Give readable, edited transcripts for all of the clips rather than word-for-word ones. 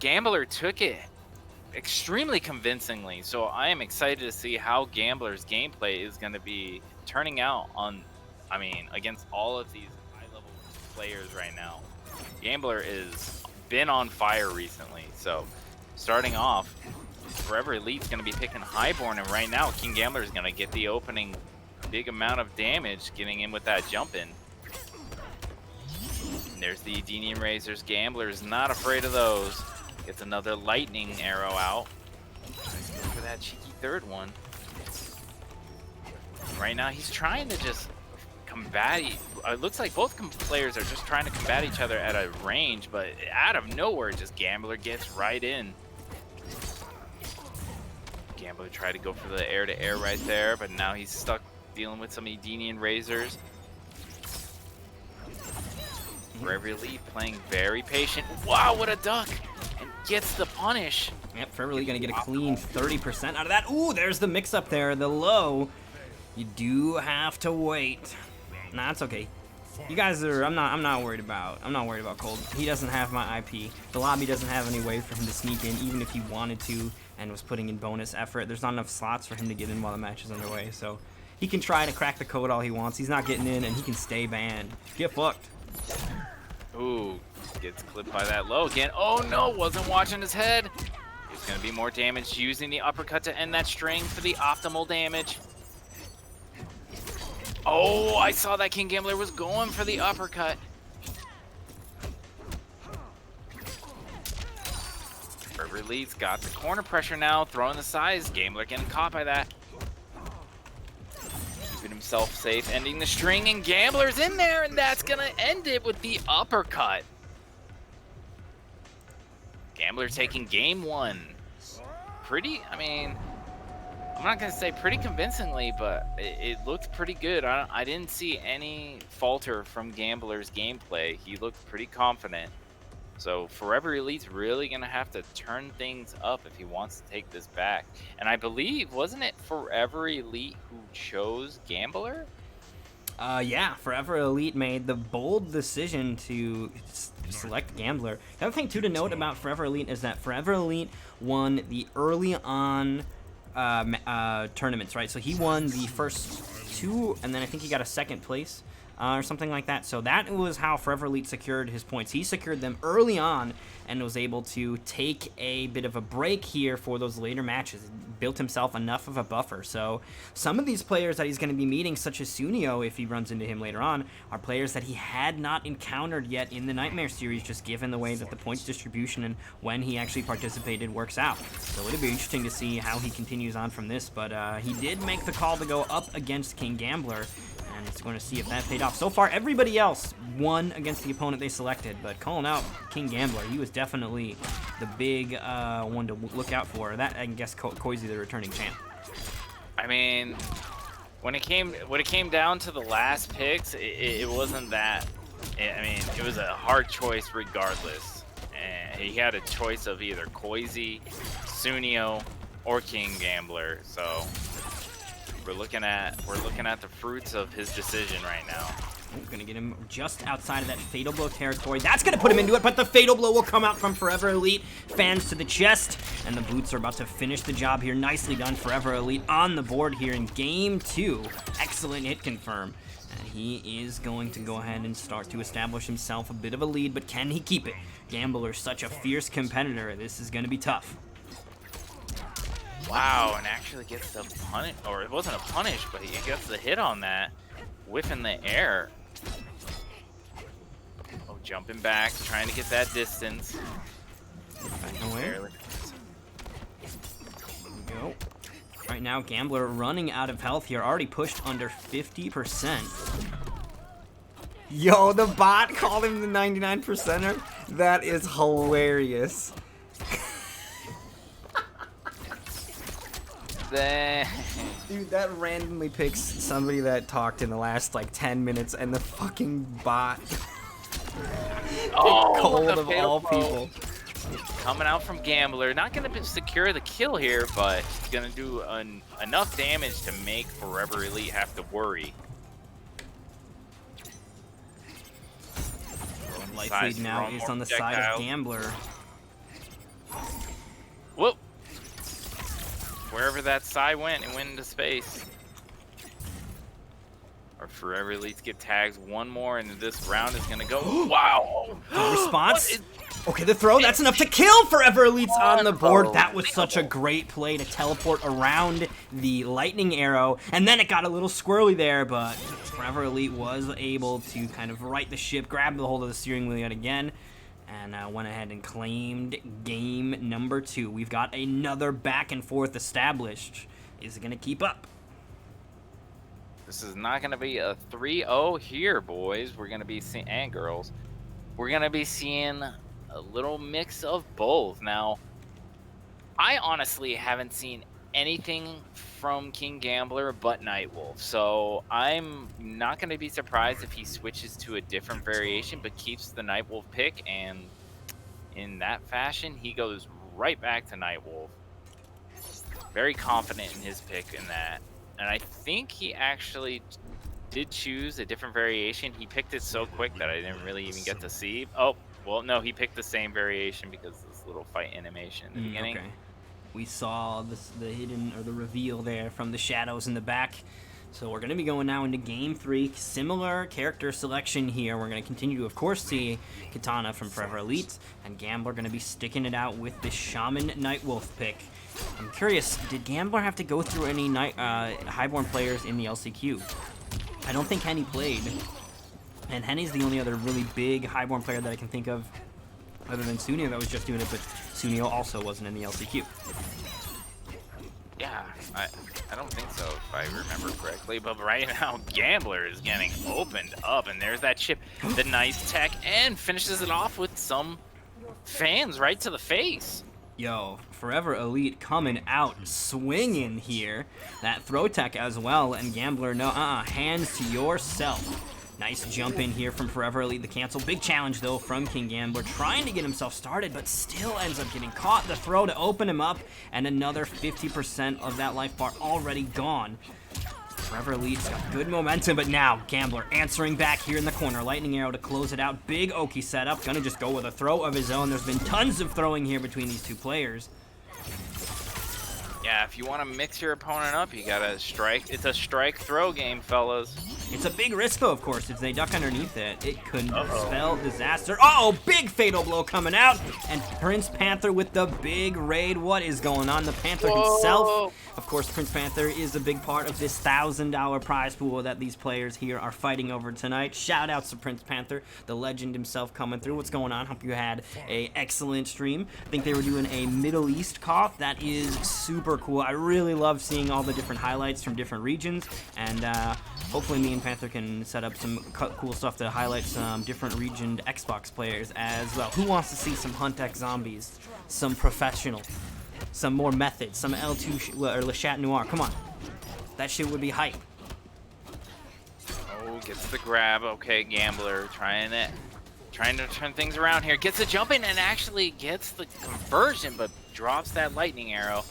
Gambler took it extremely convincingly, so I am excited to see how Gambler's gameplay is going to be turning out on, I mean, against all of these high-level players right now. Gambler is been on fire recently, so starting off, Forever Elite's going to be picking Highborn, and right now KingGambler is going to get the opening big amount of damage, getting in with that jump in. And there's the Edenian Razors. Gambler is not afraid of those. Gets another lightning arrow out. Tries to go for that cheeky third one. Right now he's trying to just combat. It looks like both players are just trying to combat each other at a range, but out of nowhere, just Gambler gets right in. Gambler tried to go for the air-to-air right there, but now he's stuck dealing with some Edenian Razors. Forever Elite playing very patient. Wow, what a duck! And gets the punish. Yep, Forever Elite gonna get a clean 30% out of that. Ooh, there's the mix-up there, the low. You do have to wait. Nah, it's okay. You guys are, I'm not worried about Cold. He doesn't have my IP. The lobby doesn't have any way for him to sneak in, even if he wanted to and was putting in bonus effort. There's not enough slots for him to get in while the match is underway, so he can try to crack the code all he wants. He's not getting in, and he can stay banned. Get fucked. Ooh, gets clipped by that low again. Oh no, wasn't watching his head. It's gonna be more damage using the uppercut to end that string for the optimal damage. Oh, I saw that KingGambler was going for the uppercut. Forever Elite's got the corner pressure now, throwing the size. Gambler getting caught by that. Keeping himself safe, ending the string, and Gambler's in there, and that's gonna end it with the uppercut. Gambler taking game one. I mean, I'm not gonna say pretty convincingly, but it looked pretty good. I didn't see any falter from Gambler's gameplay. He looked pretty confident. So Forever Elite's really gonna have to turn things up if he wants to take this back. And I believe, wasn't it Forever Elite who chose Gambler? Yeah, Forever Elite made the bold decision to select Gambler. The other thing too to note about Forever Elite is that Forever Elite won the early on tournaments, right? So he won the first two, and then I think he got a second place or something like that. So that was how Forever Elite secured his points. He secured them early on and was able to take a bit of a break here for those later matches. Built himself enough of a buffer. So some of these players that he's going to be meeting, such as Sunio, if he runs into him later on, are players that he had not encountered yet in the Nightmare series, just given the way that the points distribution and when he actually participated works out. So it'll be interesting to see how he continues on from this, but he did make the call to go up against KingGambler, and it's going to see if that paid off. So far, everybody else won against the opponent they selected, but calling out KingGambler, he was definitely the big one to look out for. That, I guess, Koizi, the returning champ. I mean, when it came down to the last picks, it wasn't that. I mean, it was a hard choice regardless. And he had a choice of either Koizi, Sunio, or KingGambler. So we're looking at the fruits of his decision right now. We're gonna get him just outside of that Fatal Blow territory. That's gonna put him into it, but the Fatal Blow will come out from Forever Elite. Fans to the chest, and the boots are about to finish the job here. Nicely done, Forever Elite on the board here in game two. Excellent hit confirm. And he is going to go ahead and start to establish himself a bit of a lead, but can he keep it? Gambler, such a fierce competitor. This is gonna be tough. Wow, and actually gets the punish, or it wasn't a punish, but he gets the hit on that. Whiff in the air. Oh, jumping back, trying to get that distance. Back away. There we go. Right now, Gambler running out of health here, already pushed under 50%. Yo, the bot called him the 99%er? That is hilarious. Dude, that randomly picks somebody that talked in the last like 10 minutes, and the fucking bot. Oh, Cold of all people. Coming out from Gambler, not going to secure the kill here, but he's going to do enough damage to make Forever Elite have to worry. Life lead now is on the side of Gambler. Whoop! Wherever that Psy went, it went into space. Our Forever Elite's get tags one more, and this round is gonna go. Wow! No response. Okay, the throw, that's enough to kill Forever Elite's on the board. That was such a great play to teleport around the lightning arrow, and then it got a little squirrely there, but Forever Elite was able to kind of right the ship, grab the hold of the steering wheel yet again, and went ahead and claimed game number 2. We've got another back and forth established. Is it gonna keep up? This is not gonna be a 3-0 here, boys. We're gonna be seeing, and girls, we're gonna be seeing a little mix of both. Now, I honestly haven't seen anything from KingGambler but Nightwolf, so I'm not going to be surprised if he switches to a different variation but keeps the Nightwolf pick, and in that fashion, he goes right back to Nightwolf. Very confident in his pick in that, and I think he actually did choose a different variation. He picked it so quick that I didn't really even get to see. Oh, well, no, he picked the same variation because this little fight animation in the beginning. Okay. We saw the hidden, or the reveal there from the shadows in the back. So we're going to be going now into Game 3. Similar character selection here. We're going to continue to, of course, see Kitana from Forever Elite, and Gambler going to be sticking it out with the Shaman Nightwolf pick. I'm curious, did Gambler have to go through any Highborn players in the LCQ? I don't think Henny played. And Henny's the only other really big Highborn player that I can think of, other than Sunio that was just doing it, but Sunio also wasn't in the LCQ. Yeah, I don't think so, if I remember correctly, but right now, Gambler is getting opened up, and there's that chip, the nice tech, and finishes it off with some fans right to the face. Yo, Forever Elite coming out swinging here. That throw tech as well, and Gambler, no, hands to yourself. Nice jump in here from Forever Elite, the cancel. Big challenge, though, from KingGambler, trying to get himself started, but still ends up getting caught. The throw to open him up, and another 50% of that life bar already gone. Forever Elite's got good momentum, but now Gambler answering back here in the corner. Lightning arrow to close it out. Big Oki setup. Gonna just go with a throw of his own. There's been tons of throwing here between these two players. Yeah, if you want to mix your opponent up, you gotta strike. It's a strike-throw game, fellas. It's a big risk, though, of course. If they duck underneath it, it could spell disaster. Uh-oh, big fatal blow coming out. And Prince Panther with the big raid. What is going on? The Panther himself. Of course, Prince Panther is a big part of this $1,000 prize pool that these players here are fighting over tonight. Shout outs to Prince Panther, the legend himself coming through. What's going on? Hope you had a excellent stream. I think they were doing a Middle East cough. That is super cool. I really love seeing all the different highlights from different regions, and hopefully me and Panther can set up some cool stuff to highlight some different regioned Xbox players as well. Who wants to see some Hunt X Zombies, some professional, some more methods, some L2 or Le Chat Noir? Come on, that shit would be hype. Oh, gets the grab. Okay, Gambler trying to turn things around here. Gets a jump in and actually gets the conversion, but drops that lightning arrow.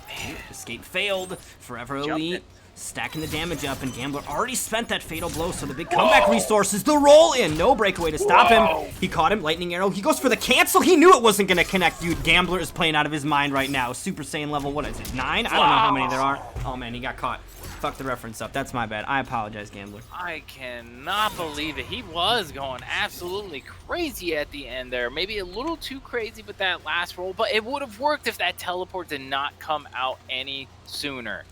Man. Escape failed. Forever Elite stacking the damage up, and Gambler already spent that fatal blow, so the big comeback resources, the roll in. No breakaway to stop him. He caught him. Lightning arrow. He goes for the cancel. He knew it wasn't going to connect, dude. Gambler is playing out of his mind right now. Super Saiyan level, what is it, 9? I don't know how many there are. Oh, man, he got caught. Fuck the reference up. That's my bad. I apologize, Gambler. I cannot believe it. He was going absolutely crazy at the end there. Maybe a little too crazy with that last roll, but it would have worked if that teleport did not come out any sooner.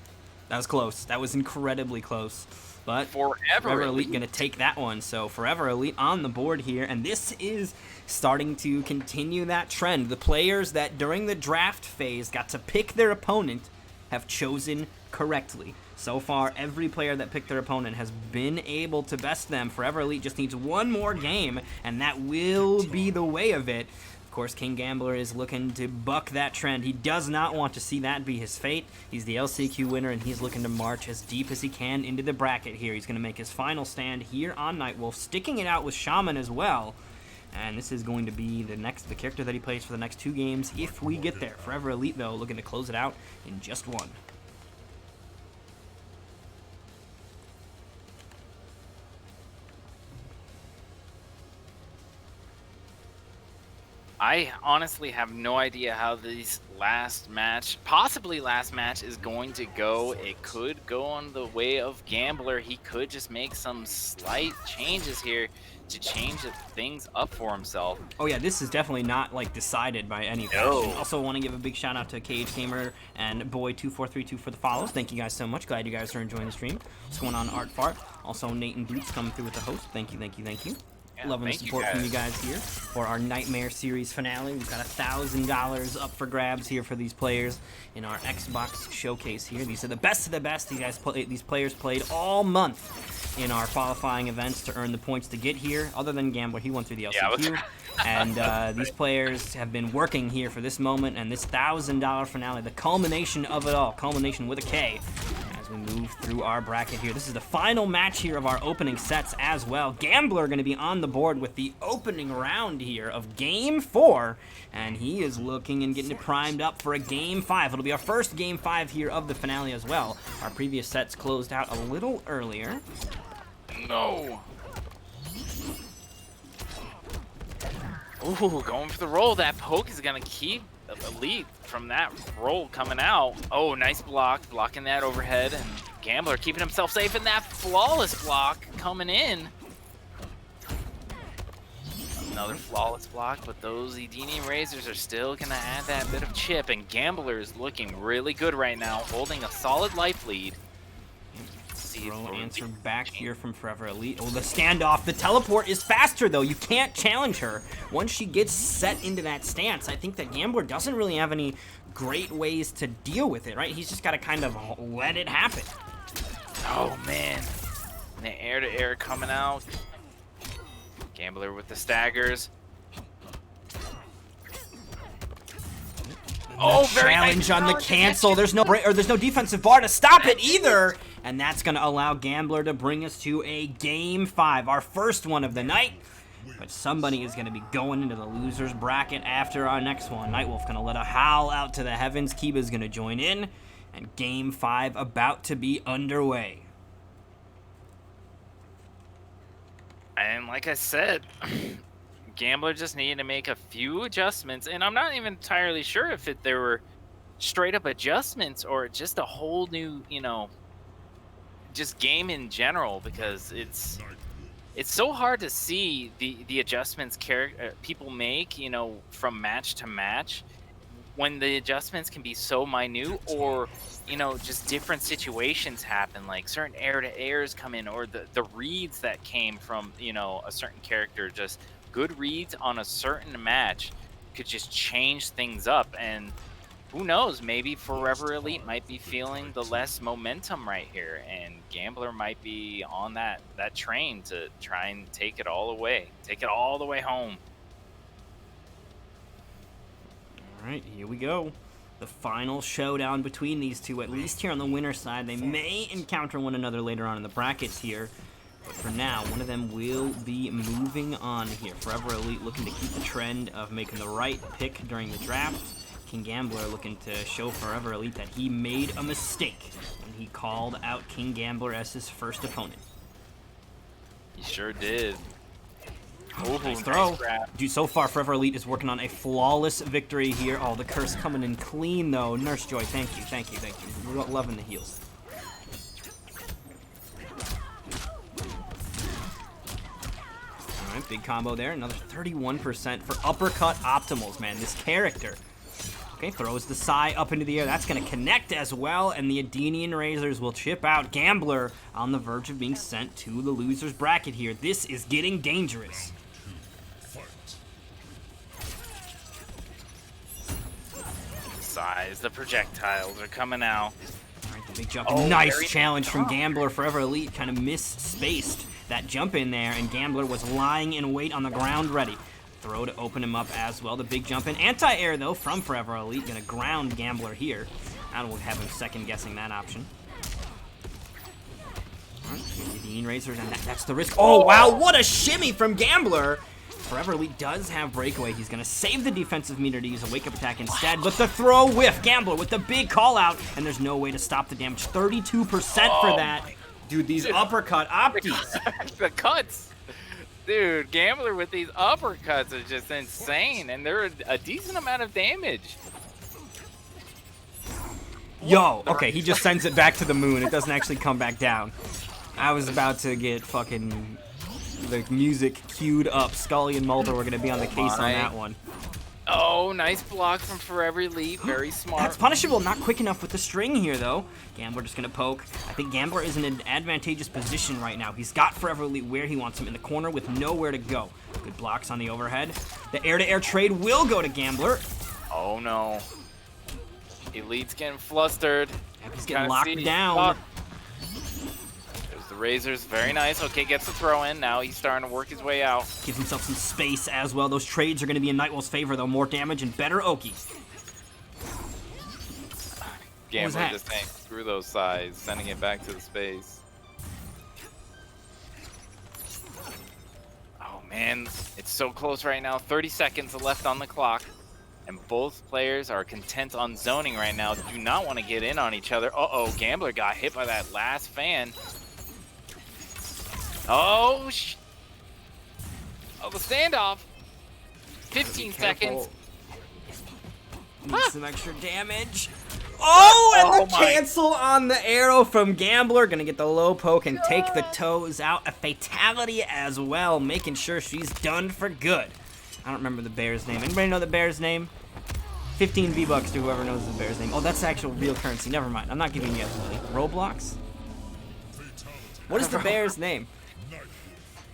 That was close. That was incredibly close. But Forever Elite going to take that one. So Forever Elite on the board here. And this is starting to continue that trend. The players that during the draft phase got to pick their opponent have chosen correctly. So far, every player that picked their opponent has been able to best them. Forever Elite just needs one more game, and that will be the way of it. Of course, KingGambler is looking to buck that trend. He does not want to see that be his fate. He's the LCQ winner, and he's looking to march as deep as he can into the bracket here. He's going to make his final stand here on Nightwolf, sticking it out with Shaman as well. And this is going to be the character that he plays for the next 2 games if we get there. Forever Elite, though, looking to close it out in just one. I honestly have no idea how this possibly last match, is going to go. It could go on the way of Gambler. He could just make some slight changes here to change things up for himself. Oh yeah, this is definitely not like decided by any fashion. Also want to give a big shout out to KingGambler and Boy2432 for the follows. Thank you guys so much. Glad you guys are enjoying the stream. What's going on, Art Fart? Also Nate and Boots coming through with the host. Thank you, thank you, thank you. Yeah, Loving the support from you guys here for our Nightmare Series finale. We've got $1,000 up for grabs here for these players in our Xbox showcase here. These are the best of the best. These players played all month in our qualifying events to earn the points to get here. Other than Gambler, he went through the LCQ. And these players have been working here for this moment and this $1,000 finale, the culmination of it all, culmination with a K, as we move through our bracket here. This is the final match here of our opening sets as well. Gambler going to be on the board with the opening round here of Game 4, and he is looking and getting it primed up for a Game 5. It'll be our first Game 5 here of the finale as well. Our previous sets closed out a little earlier. No. Ooh, going for the roll. That poke is going to keep Elite from that roll coming out. Oh, nice block. Blocking that overhead. And Gambler keeping himself safe in that flawless block coming in. Another flawless block, but those Edenian Razors are still going to add that bit of chip. And Gambler is looking really good right now, holding a solid life lead. Throw answer back here from Forever Elite. Oh, the standoff. The teleport is faster, though. You can't challenge her. Once she gets set into that stance, I think that Gambler doesn't really have any great ways to deal with it, right? He's just got to kind of let it happen. Oh, man. The air-to-air coming out. Gambler with the staggers. Oh, challenge on the cancel. There's no defensive bar to stop it either. And that's going to allow Gambler to bring us to a Game 5, our first one of the night. But somebody is going to be going into the loser's bracket after our next one. Nightwolf going to let a howl out to the heavens. Kiba's going to join in. And Game 5 about to be underway. And like I said, Gambler just needed to make a few adjustments. And I'm not even entirely sure if there were straight up adjustments or just a whole new, just game in general, because it's so hard to see the adjustments people make, from match to match, when the adjustments can be so minute, or just different situations happen, like certain air-to-airs come in, or the reads that came from a certain character. Just good reads on a certain match could just change things up. And who knows, maybe Forever Elite might be feeling the less momentum right here, and Gambler might be on that train to try and take it all the way home. All right, here we go. The final showdown between these two, at least here on the winner's side. They may encounter one another later on in the brackets here, but for now, one of them will be moving on here. Forever Elite looking to keep the trend of making the right pick during the draft. KingGambler looking to show Forever Elite that he made a mistake when he called out KingGambler as his first opponent. He sure did. Oh, nice throw. Dude, so far Forever Elite is working on a flawless victory here. Oh, the curse coming in clean, though. Nurse Joy, thank you, thank you, thank you. We're loving the heals. All right, big combo there. Another 31% for uppercut optimals, man. This character. Okay, throws the Psy up into the air. That's going to connect as well, and the Edenian Razors will chip out. Gambler on the verge of being sent to the loser's bracket here. This is getting dangerous. Size, the projectiles are coming out. All right, the big jump. Oh, nice challenge from Gambler. Forever Elite kind of misspaced that jump in there, and Gambler was lying in wait on the ground ready. Throw to open him up as well. The big jump in. Anti-air, though, from Forever Elite. Going to ground Gambler here. I don't have him second-guessing that option. All right, Edenian Razors, and that's the risk. Oh, wow, what a shimmy from Gambler. Forever Elite does have breakaway. He's going to save the defensive meter to use a wake-up attack instead, but the throw whiff. Gambler with the big call-out, and there's no way to stop the damage. 32% for that. Dude, these uppercut opties. The cuts. Dude, Gambler with these uppercuts are just insane, and they're a decent amount of damage. Yo, okay, he just sends it back to the moon. It doesn't actually come back down. I was about to get fucking the music queued up. Scully and Mulder were gonna be on the case on that one. Oh, nice block from Forever Elite. Very smart. That's punishable. Not quick enough with the string here, though. Gambler just going to poke. I think Gambler is in an advantageous position right now. He's got Forever Elite where he wants him, in the corner with nowhere to go. Good blocks on the overhead. The air-to-air trade will go to Gambler. Oh, no. Elite's getting flustered. He's getting locked down. There's the razors. Very nice. Okay, gets the throw in. Now he's starting to work his way out. Gives himself some space as well. Those trades are going to be in Nightwolf's favor, though. More damage and better Oki. Gambler just saying, screw those sides, sending it back to the space. Oh man, it's so close right now. 30 seconds left on the clock. And both players are content on zoning right now. Do not want to get in on each other. Uh-oh, Gambler got hit by that last fan. Oh, the standoff. 15 seconds. Needs some extra damage. Oh, and the cancel on the arrow from Gambler. Gonna get the low poke and take the toes out. A fatality as well, making sure she's done for good. I don't remember the bear's name. Anybody know the bear's name? 15 V-Bucks to whoever knows the bear's name. Oh, that's actual real currency. Never mind. I'm not giving you money. Roblox? What is the bear's name?